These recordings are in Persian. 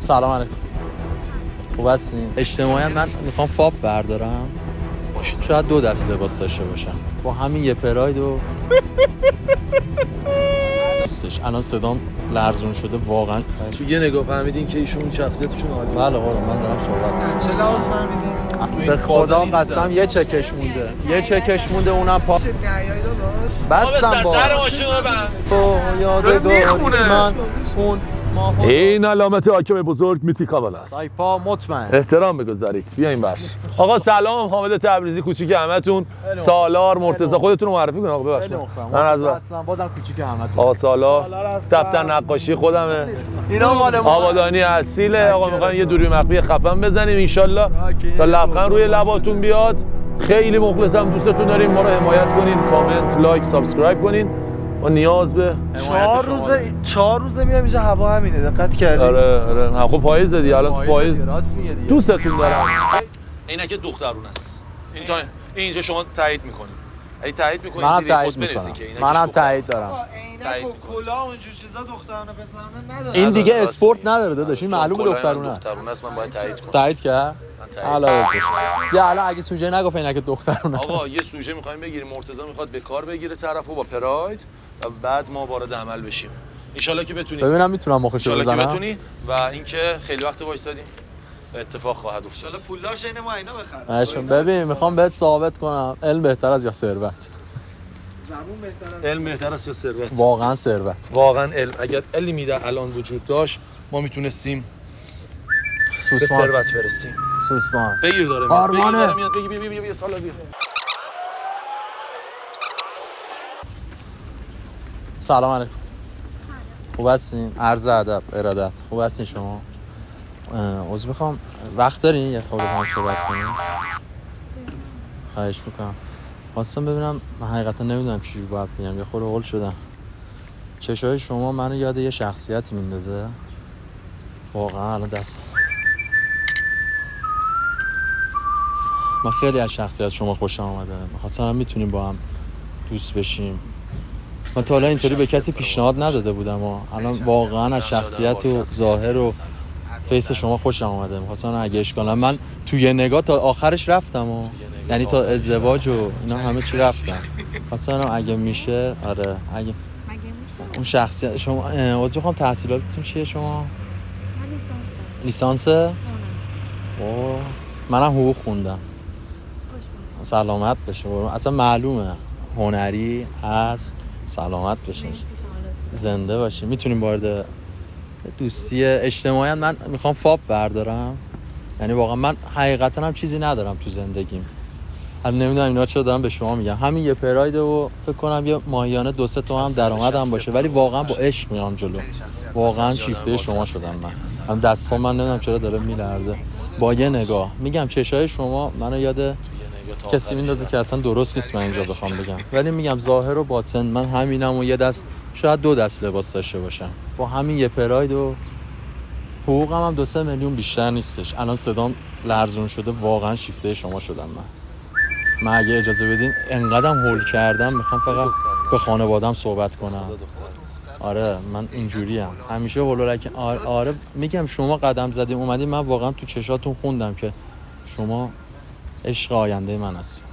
سلام علیکم. خوب هستین؟ اجتماعاً من میخوام فاپ بردارم. شاید 2 دست لباس داشته باشم. با همین یه پراید و نیستش. الان صدام لرزون شده واقعا. تو یه نگاه فهمیدین که ایشون شخصیتشون عالی. بله قربان من دارم صحبت. چه لحاظ فهمیدین؟ به خدا قسم یه چکش مونده. یه چکش مونده اونم پا. چه نیایی بستم با. در ماشین رو ببند. تو یادگاری من اون این علامت حاکم بزرگ میتی کابل است. سایپا مطمئن. احترام بگذارید. بیاین بر. آقا سلام، حامد تبریزی کوچیک همتون. سالار مرتضی خودتون رو معرفی کنید آقا. ببخشید من از بازم کوچیک همتون. آقا سالار دفتر نقاشی خودمه. اینا مال ما. آبادانی اصیله. آقا میخوایم یه دوربین مخفی خفن بزنیم ان شاءالله تا لبخند روی لباتون بیاد. خیلی مخلصم، دوستتون داریم. ما رو حمایت کنین، کامنت، لایک، سابسکرایب کنین. ما نیاز به 4 روزه میام اینجا هوا همینه. دقت کردی؟ آره نه خب پاییزه دیگه. الان تو پاییز دوستتون دارم. اینه که دخترون است. اینجا شما تایید میکنید. اگه تایید میکنید منم زیر تایید پست میکنم. بنویسید که اینه منم تایید دارم. عینک و کلاه و اینجور چیزا دخترانه پسرانه نداره. این دیگه اسپورت نداره داداش. این معلومه دخترونه است. دخترونه است. من باید تایید کنم. تایید کرد؟ علاوه یا الان اگه سوژه نگفت اینکه دخترونه است. آقا یه سوژه می‌خوایم بگیریم، مرتضی میخواد به کار بگیره طرفو با پراید و بعد ما وارد عمل بشیم. ان شاءالله که بتونیم. ببینم میتونم مخشو بزنم. که بتونی و اینکه خیلی وقت وایسادیم اتفاق خواهد افتاد. ان پولدار شین ما اینا بخریم. ببین میخوام بهت ثابت کنم علم بهتر از یا ثروت. زبون بهتر از علم بهتر است یا ثروت؟ واقعا ثروت. واقعا علم. اگر علمی در الان وجود داشت ما میتونستیم به ثروت برسیم. سوسماس. بگیر داره میاد. آرمانه. بگیر سالا بیا. سلام علیکم. خوب هستین؟ عرض ادب ارادت. خوب هستین شما؟ عذر میخوام وقت دارین یه خورده با هم صحبت کنیم؟ خواهش میکنم. خواستم ببینم من حقیقتا نمیدونم چی باید بگم. یه خورده هول شدم. چشای شما منو یاد یه شخصیتی میندازه. واقعا الان دست من خیلی از شخصیت شما خوشم اومده. می‌خواستم میتونیم با هم دوست بشیم. من تا حالا اینطوری به کسی پیشنهاد نداده بودم و الان واقعا از شخصیت و ظاهر و فیس شما خوشم اومده. می‌خواستم اگه اشکالا من تو یه نگاه تا آخرش رفتم و یعنی تا ازدواج و اینا همه چی رفتم. خواستم اگه میشه آره اگه اون شخصیت شما عذر می‌خوام تحصیلاتتون چیه شما؟ لیسانس. اوه منم حقوق خوندم. سلامت بشه. اصلا معلومه هنری هست. سلامت بشه. زنده باشه. میتونیم وارد دوستی اجتماعی من میخوام فاپ بردارم. یعنی واقعا من حقیقتا هم چیزی ندارم تو زندگیم. الان نمیدونم اینا چرا دارم به شما میگم. همین یه پراید و فکر کنم یه ماهیانه 2-3 تومن درآمدم باشه ولی واقعا با عشق میام جلو. واقعا شیفته شما شدم من دستام من نمیدونم چرا داره میلرزه. با یه نگاه میگم چشای شما منو یاد کسی میندازه که اصلا درست نیست من اینجا بخوام بگم ولی میگم ظاهر و باطن من همینم و یه دست شاید 2 دست لباس داشته باشم. با همین یه پراید و حقوقم هم 2-3 میلیون بیشتر نیستش. الان صدام لرزون شده. واقعا شیفته شما شدم من اگه اجازه بدین انقدرم هول کردم میخوام فقط به خانواده‌ام صحبت کنم. آره من اینجوریم همیشه هولولک. آره میگم شما قدم زدیم اومدیم من واقعا تو چشاتون خوندم که شما عشق آینده من هستی.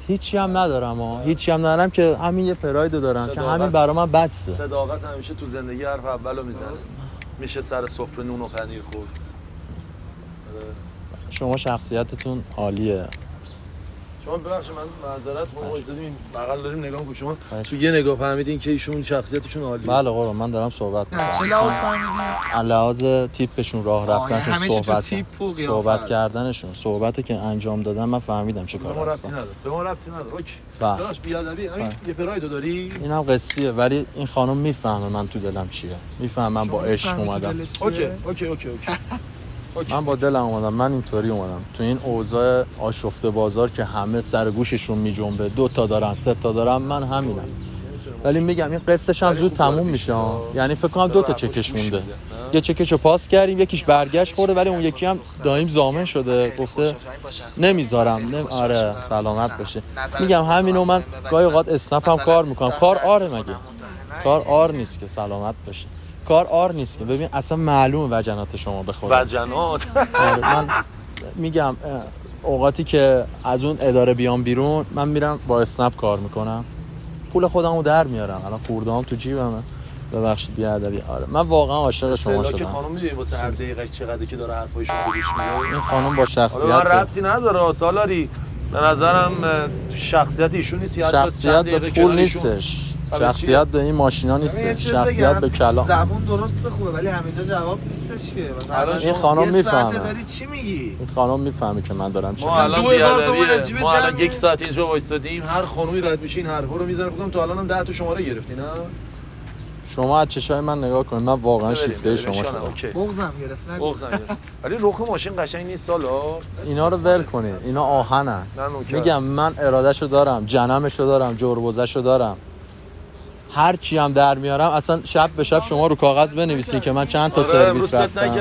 هیچی هم ندارم که همین یه پراید دارم که همین برا من بسه. صداقت همیشه تو زندگی حرف اولو میزنه. میشه سر سفره نون و پنیر خورد. شما شخصیتتون عالیه. شما ببخشید من معذرت می‌خوام وایسادیم بغل داریم نگاه می‌کنیم. شما تو یه نگاه فهمیدین که ایشون شخصیتشون عالیه. بله قربان من دارم صحبت می‌کنم. چه لحاظ فهمیدین؟ لحاظ تیپشون راه رفتنشون صحبت کردنشون صحبتی که انجام دادن من فهمیدم چه کار هستن. به ما ربطی نداره. اوکی. بله. داش بیادبی همین یه پراید داری؟ اینم قصیه ولی این خانم میفهمه من تو دلم چیه. میفهمه من با عشق اومدم. اوکی. من با دلم اومدم. من اینطوری اومدم تو این اوضاع آشفته بازار که همه سر گوششون میجنبه 2 تا دارن 3 تا دارن من همینم. ولی میگم این قصه‌ش هم زود تموم میشه. یعنی فکر کنم 2 تا چکش مونده. یه چکشو پاس کردیم یکیش برگشت خورده ولی اون یکی هم دایم زامن شده گفته نمیذارم. آره سلامت بشه. میگم همینو من گاهی اوقات اسنپ هم کار میکنم. کار آره مگه کار آر نیست که سلامت بشه. کار آر نیست که. ببین اصلا معلومه وجنات شما به خدا. وجنات من میگم اوقاتی که از اون اداره بیام بیرون من میرم با اسنپ کار میکنم، پول خودمو در میارم. الان خوردهام تو جیبمه. ببخشید بیادبی. آره من واقعا عاشق شما شدم. که خانم میدونی واسه هر دقیقه چقدر که داره حرفای شما گوش میده. این خانم با شخصیت من ربطی نداره سالاری، به نظرم شخصیت ایشون نیست. شخصیت به پول نیستش، شخصیت به این ماشینا نیستش، شخصیت به کلام. زبون درسته خوبه ولی همه جا جواب نیستش که. الان این خانم میفهمه. داری چی میگی؟ این خانم میفهمه که من دارم چی. ما الان 2000 تومان بیادبیه. جیب ما الان در یک ساعت اینجا وایسادیم. هر خانومی رد میشه این حرفا رو میزنه. فکر کنم تا الان هم 10 تا شماره گرفتی نه؟ شما از چشای من نگاه کنید، من واقعا شیفته شما شدم. بغضم گرفت نه بغضم گرفت. ولی رخ ماشین قشنگ نیست سالار. اینا رو ول کنید، اینا آهنن. میگم من ارادهشو دارم، جنمشو دارم، جربوزهشو دارم. هر چی هم در میارم اصلا شب به شب شما رو کاغذ بنویسین که من چند تا سرویس رفتم.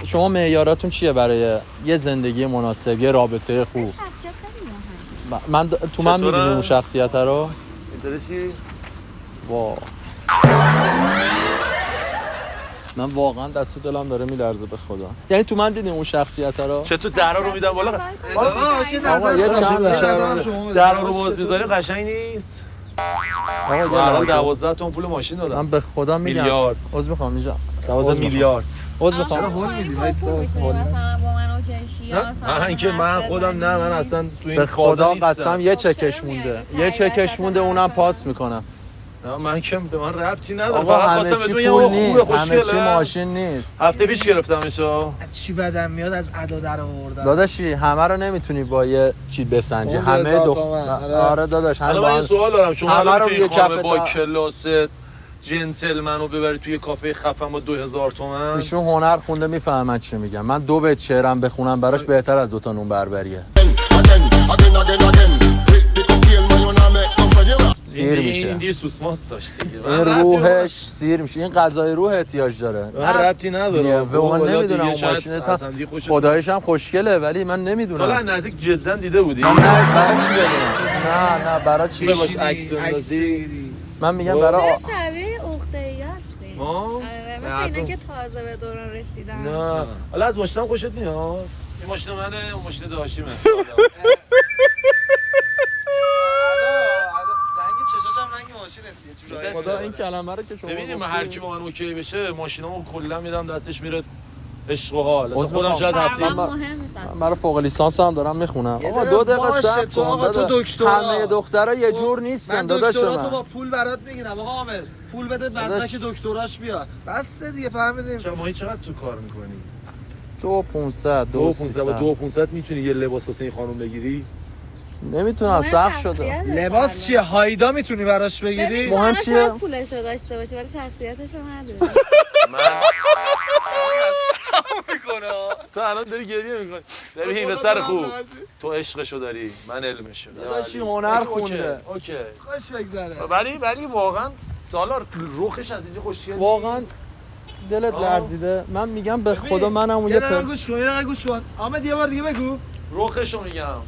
شما معیاراتون چیه برای یه زندگی مناسب، یه رابطه خوب؟ من تو من می‌بینی اون شخصیت رو؟ اینطوری چی؟ وا من واقعا دست و دلم داره میلرزه به خدا. یعنی تو من دیدین اون شخصیت رو؟ چطور درا رو میدم بالا؟ درا رو باز می‌ذاری قشنگ نیست. آقا 12 تا پول ماشین دادم. من به خدا میگم میلیارد. عذر میخوام اینجا 12 میلیارد. عذر میخوام. هول میدی وایسا مثلا با من اوکی شی یا مثلا اینکه من خودم نه من اصلا تو این به خدا نیستم. قسم یه چکش مونده، یه چکش مونده اونم پاس میکنم. نه من که به من ربطی نداره. آقا فقط همه خواستم چی بدونم پول خوبه نیست، همه چی خوشگله. ماشین نیست. هفته پیش گرفتمشو. چی بدم میاد از ادا در آوردن. داداشی همه رو نمیتونی با یه چی بسنجی. اون همه 1000 دو تومن. آره داداش همه حالا با من یه هم. سوال دارم. شما همه الان رو توی یه خانه کف با تا- کلاس جنتلمن رو ببری توی کافه خفن با 2000 تومن. ایشون هنر خونده میفهمن چی میگم. من 2 بیت شعرم بخونم براش بهتر از 2 تا نون بربریه. سیر میشه. این دیر سوسماس داشت دیگه. این روحش سیر میشه. این غذای روح احتیاج داره. من ربطی نداره. و من نمیدونم اون ماشین خدایش هم خوشگله ولی من حالا نمیدونم. نزدیک جدا دیده بودی؟ من نه برای چی ببینم؟ نه برای چی باش عکس بندازی. من میگم برای شبیه عقده‌ای هستیم. آره مثل اینا که تازه به دوران رسیدن. نه حالا از ماشینم خوشت میاد؟ این ماشین منه، اون ماشین داشتیمه. خدا این کلمه رو که شما ببینیم گفتید. هر کی با من اوکی بشه ماشینامو کلا میدم دستش میره عشق و حال. اصلا خودم شاید هفته مهم نیست. من برای فوق لیسانس هم دارم میخونم. آقا 2 دقیقه صبر کن. آقا تو دکترا. همه دخترا یه جور نیستن داداش تو من. با پول برات میگیرم آقا حامد پول بده بعد که دکتراش بیاد بس دیگه فهمیدیم. چرا ماهی چقدر تو کار میکنی؟ 2500 2500 میتونی یه لباس واسه این خانم بگیری؟ نمیتونم سخت شده. لباس چیه هایدا میتونی براش بگیری؟ مهم مهم چیه؟ پولش رو داشته باشه ولی شخصیتش رو نداره. تو الان داری گریه میکنی. ببین این پسر خوب تو عشقشو داری، من علمشو دارم. داداشی هنر خونده. اوکی. خوش بگذره. ولی واقعا سالار رخش از اینجا خوشگله. واقعا دلت لرزیده. من میگم به خدا منم اون یه یه دقیقه گوش کن یه دقیقه گوش کن. حامد یه بار دیگه بگو. رخشو میگم.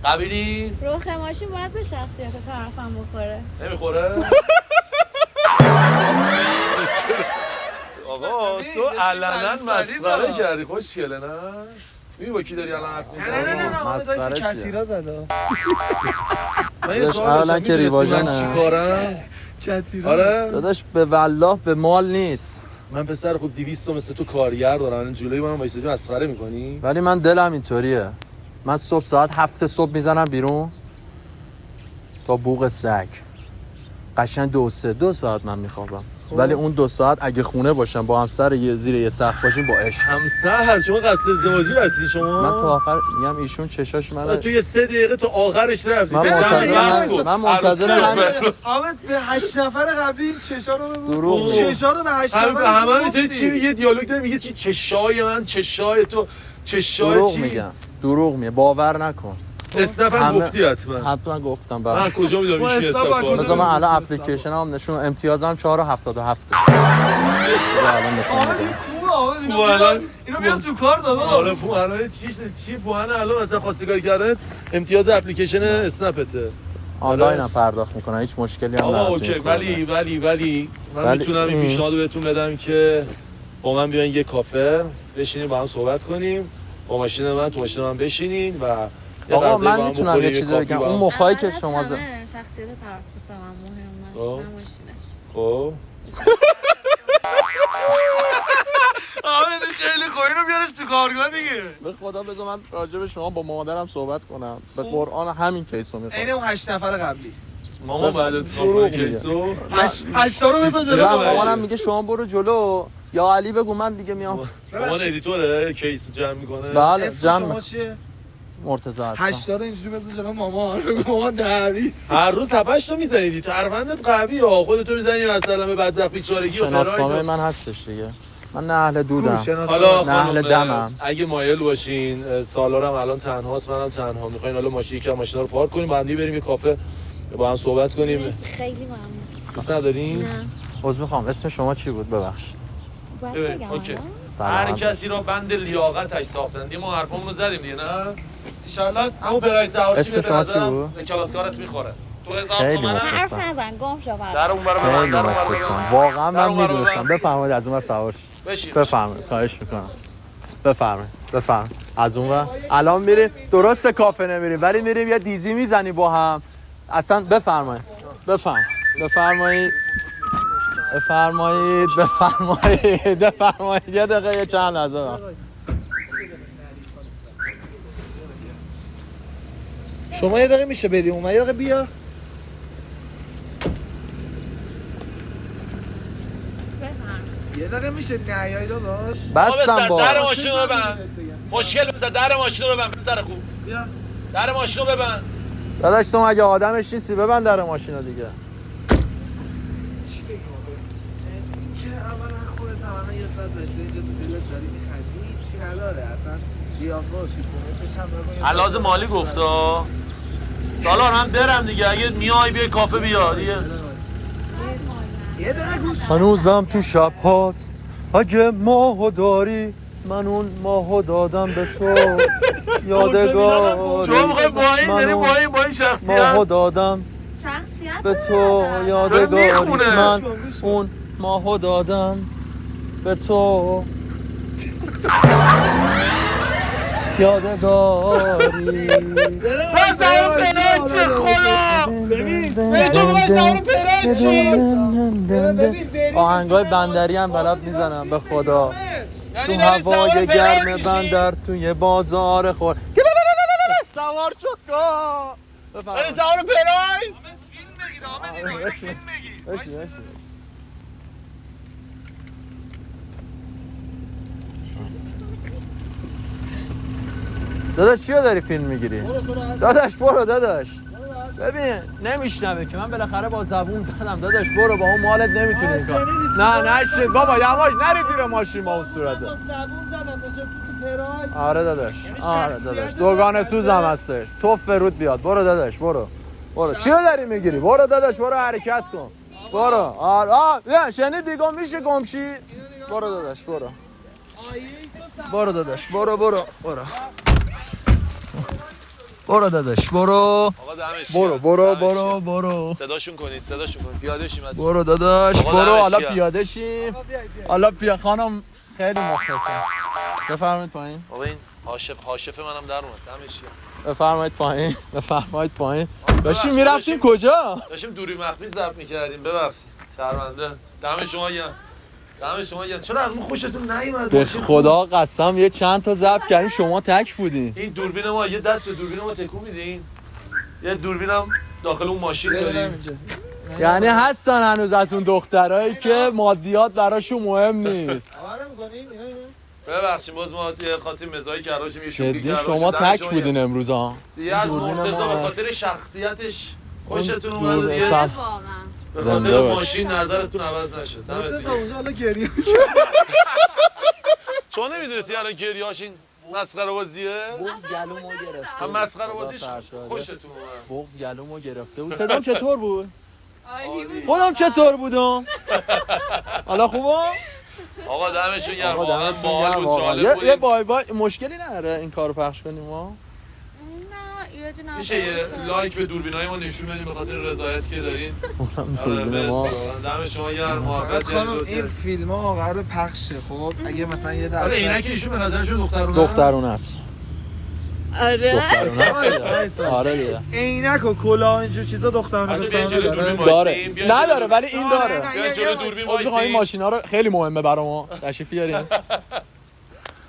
قبیلی رخ ماشین باید به شخصیت طرفم بخوره. نمیخوره؟ آقا تو علنا مسخره کردی خوشگله نه؟ می‌بینی با کی داری الان حرف می‌زنی؟ نه حامد مسخره وایس چیه؟ کتیرا زده. من یه سوال اولا داشتم. که ریواژه نه. چیکارم؟ کتیرا. آره داداش به والله به مال نیست. من پسر خوب 200 تا مثل تو کارگر دارم. الان جلوی من وایسادی مسخره می‌کنی؟ ولی من دلم اینطوریه. من صبح ساعت 7 صبح میزنم بیرون تا بوق سگ. قشنگ 2 ساعت من میخوابم. ولی اون 2 ساعت اگه خونه باشم با همسر یه زیر یه سقف باشیم با عشق. همسر شما قصد ازدواجی هستی شما؟ من تا آخر میگم ایشون چشاش منه. تو یه 3 دقیقه تا آخرش رفتی. من منتظر همین. حامد به 8 نفر قبلی این چشا رو بگو. دروغ بود. چشا رو به 8 نفر. همه میتونی چی میگه دیالوگ داره میگه چی چشای من چشای تو چشای دروغ چی؟ میگم. دروغ میگه باور نکن. اسنپ هم گفتی حتما. حتما گفتم من بعد. کجا میدونم این چی اسنپ مثلا من الان اپلیکیشن هم نشون امتیازم 4.77. الان نشون میدم. اینو بیام تو کار داداش. آره پوهنای چی پوهن الان مثلا خواستی کار کردن امتیاز اپلیکیشن اسنپته. آنلاین هم پرداخت میکنن هیچ مشکلی هم آقا نداره. اوکی ولی من میتونم این پیشنهاد رو بهتون بدم که با من بیاین یه کافه بشینیم با هم صحبت کنیم، با ماشین من تو ماشین من بشینین و آقا من میتونم یه چیزی بگم. اون مخایی که شما شخصیت طرف من مهمه، نه ماشینش. خب آره خیلی خوب، اینو بیارش تو کارگاه دیگه. به خدا بذار من راجع به شما با مادرم صحبت کنم. به قرآن همین کیسو میخوام. عین اون 8 نفر قبلی. مامان بعد تو کیسو 8 تا رو بزن جلو. مامانم میگه شما برو جلو یا علی بگو من دیگه میام. مامان ادیتوره کیسو جمع میکنه. بله جمع. شما چیه؟ مرتضی هستم. 8 تا رو اینجوری بزن جلو مامان. مامان دعویست. هر روز 7 تا میزنیدی، ترفندت قوی ها، خودتو میزنی مثلا به بدبخت بیچارگی و شناسنامه من هستش دیگه. من نه اهل دودم. حالا نه اهل دمم. اگه مایل باشین، سالارم الان تنهاست، منم تنها، میخواین حالا یکی از ماشینا رو پارک کنیم، با هم بریم یه کافه با هم صحبت کنیم. خیلی ممنون. دوست ندارین؟ نه. عذر میخوام. اسم شما چی بود ببخشید؟ اوکی. هر کسی را بند لیاقتش ساختند. ما حرفمون زدیم دیگه، نه؟ ان شاءالله اما برای سوارشی اسم شما چی بود؟ به کلاس کارت میخوره. 2000 خیلی تومن. حرف مخلصم. نزن، گم شو برام. در اون برای خیلی مخلصم. واقعا من میدونستم. بفرمایید از اون ور سوار شید. بشین. بفرمایید. خواهش میکنم. بفرمایید. از اون ور الان میریم درست کافه نمیریم ولی میریم یه دیزی میزنی با هم. اصلا بفرمایید. بفرمایید. یه دقیقه یه چند لحظه. شما یه دقیقه میشه بریم اون، یه دقیقه بیا. یه دقیقه میشه نیایی داداش. بستم با در ماشین رو ببند. مشکل بزن در ماشین رو ببند. پسر خوب. بیا. در ماشین رو ببند. داداش تو مگه آدمش نیستی؟ ببند در ماشینا دیگه. چی بگم؟ که اولا خودت همه یه ساعت داشته اینجا تو دلت داری میخندی، چی نداره اصلا. بیا تو کمکش هم علاوه مالی گفتا. سالار هم برم دیگه، اگه میای بیا کافه بیا دیگه. یه دقیقه گوش. هنوزم تو شب‌هات اگه ماهو داری من اون ماهو دادم به تو یادگاری. شما میخوای با این داری با این شخصیت ماهو دادم شخصیت به تو یادگاری. میخونه. من اون ماهو دادم به تو یادگاری. بس اون پناه چه خدا. ببین تو بگوی سوار پرد چی؟ آهنگای بندری هم بلد میزنم به خدا. تو هوای گرم بندر توی بازار خور سوار شد که داری سوار پراید. فیلم بگیر آمد فیلم بگیر. داداش چیو داری فیلم میگیری؟ داداش برو داداش. ببین نمیشنوه که من بالاخره با زبون زدم. داداش برو با اون مالت نمیتونی این کار. نه نشید بابا یواش نری زیر ماشین با اون صورته. زبون زدم نشستی تو پراید. آره داداش. دوگانه سوزم هستش. توف فرود بیاد. برو داداش برو. چیو داری میگیری؟ برو داداش برو حرکت کن. برو. نه شنیدی میشه گمشی. برو داداش برو داداش برو داداش برو. آقا دمش برو صداشون کنید پیاده شیم. برو داداش آقا برو. دمش حالا گرم. پیاده شیم. حالا خانم خیلی مخلصم. بفرمایید پایین. بابا این حاشفه منم در اومد. دمش گرم. بفرمایید پایین. داشتیم میرفتیم کجا؟ داشتیم دوری مخفی ضبط می‌کردیم. ببخشید شرمنده. دم شما گرم. چرا از ما خوشتون نیومد؟ به خدا قسم یه چند تا ضبط کردیم شما تک بودین. این دوربین ما یه دست به دوربین ما تکون میدین. یه دوربینم داخل اون ماشین داریم. یعنی هستن هنوز از اون دخترایی که مادیات براشون مهم نیست. آره می‌کنیم ببخشید باز ما خواستیم مزاحی کردیم یه شوخی جدی کردیم. شما تک بودین امروز ها. دیگه از مرتضی به خاطر شخصیتش خوشتون اومد دیگه. واقعا به زنده خاطر باش. ماشین نظرتون عوض نشد. دمتون گرم. اونجا حالا گریه. شما نمیدونستی الان گریه‌هاش این مسخره بازیه؟ بغض گلومو گرفته. هم مسخره بازیش خوشتون اومد. بغض گلومو گرفته بود. صدام چطور بود؟ خودم چطور بودم؟ حالا خوبه؟ آقا دمشون گرم. آقا واقعا دمتون باحال گرم بود، واقعا. جالب بود. یه بای مشکلی نداره این کارو پخش کنیم ما؟ نه بدونم میشه یه لایک به دوربینای ما نشون بدیم به خاطر رضایتی که دارین. دوربین ما. دم شما گرم، محبت خانم این کردید. فیلم ها قرار پخشه خب اگه مثلا یه آره درصد اینا که ایشون به نظرشون دخترونه دخترونه است. آره دخترونه است. آره دیگه. عینک و کلاه اینجور چیزا دخترانه حتی به بیاین جلوی دوربین داره. داره. وایسین، بیاین جلوی نداره ولی این داره. بیاین جلوی دوربین خب این وایسین. ماشینا رو خیلی مهمه برای ما. تشریف بیارین.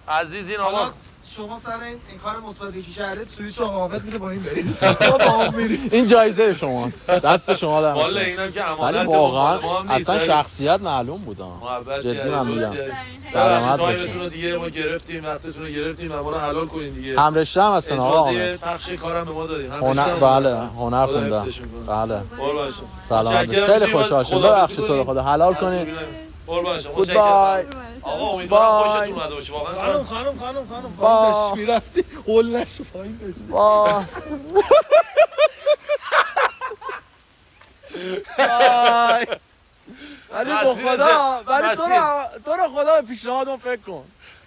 عزیزین آقا حالا شما سر این کار مثبتی که کردید سوئیچ آقابت میده با این برید با هم میرید. این جایزه شماست. دست شما در. والا اینم که ولی امانت واقعا ما هم نیست. اصلا شخصیت معلوم بود. محبت جدی کردید. من میگم. سلامت سلامت باشین. رو دیگه ما گرفتیم، وقتتون رو گرفتیم، ما رو حلال کنین دیگه. همرشته هم هستن آقا اجازه حامد. پخش کارم به ما دادین. هنر بله هنر خوندم. بله. قول باشه. سلامت باشید. خیلی خوشحال شدم. ببخشید تو رو خدا حلال کنید. قول باشه. گود بای. آقا امیدوارم بای. خوشتون اومده باشه واقعا. خانم پایین با. داشت میرفتی قول نشو پایین داشت وای. وای. ولی مسیر تو خدا ولی تو رو خدا به پیشنهادم فکر کن.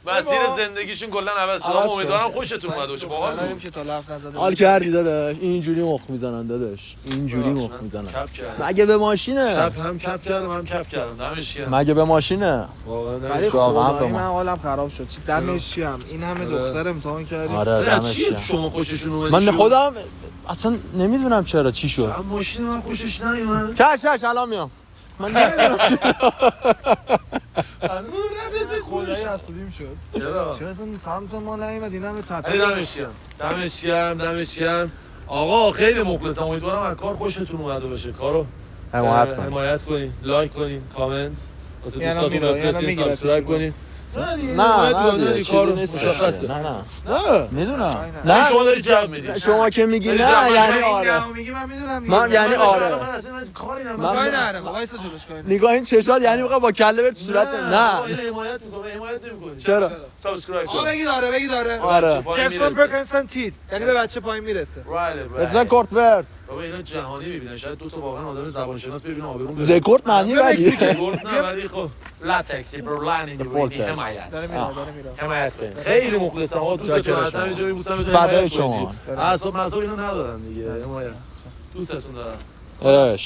مسیر زندگیشون کلا عوض شد. عوض شد. امیدوارم خوشتون اومده باشه واقعا. داریم که تا لفظ نزده حال کردی داداش اینجوری مخ میزنن داداش اینجوری مخ میزنن کپ کردم. مگه به ماشینه کپ هم کپ کردم هم کپ کردم. دمش گرم. مگه به ماشینه واقعا ولی واقعا به خدایی ما. من حالم خراب شد چی دمش چیم این همه دختر امتحان کردیم آره نه دمش چیه گرم. شما خوششون اومده؟ من خودم اصلا نمیدونم چرا چی شد ماشین من خوشش نیومد. چش الان میام من نمیدونم خدایی حسودیم شد چرا؟ چرا اصلا سمت ما نیومد این همه علی تطبیق دمش گرم. آقا خیلی مخلصم. امیدوارم از کار خوشتون اومده باشه. کارو حمایت کن حمایت کنین، لایک کنین، کامنت واسه یعنی دوستاتون میره، یعنی بفرستین، میگیره سابسکرایب توش. کنین. نه چیزی کارو نیست مشخصه. نه نه میدونم نه نه شما داری جواب میدی. شما که میگی داری نه زحمت یعنی کشیدی. آره میگی من میدونم من یعنی آره من اصلا کاری من- کاری ندارم. نره وایسا جلوش کاری نگاه این چشات یعنی میخواد با کله به صورت اینو نه حمایت میکنه، حمایت نمیکنی. چرا سابسکرایب آقا کن. بگی داره آره جفسون پرکنسن تیت یعنی به بچه پایین میرسه زکورت ورد بابا اینا جهانی میبینن. شاید دو تا واقعا آدم زبان شناس ببینن آبرون بره. زکورت معنی ولی زکورت نه ولی خب لاتکسی برلین اینجوری حمایت. داره میره حمایت کنین. خیلی مخلصم آقا دوستتون چاکر هستم. شما. یه جوری بوسم فدای شما اعصاب اینا ندارن دیگه. حمایت. دوستتون دارم. اش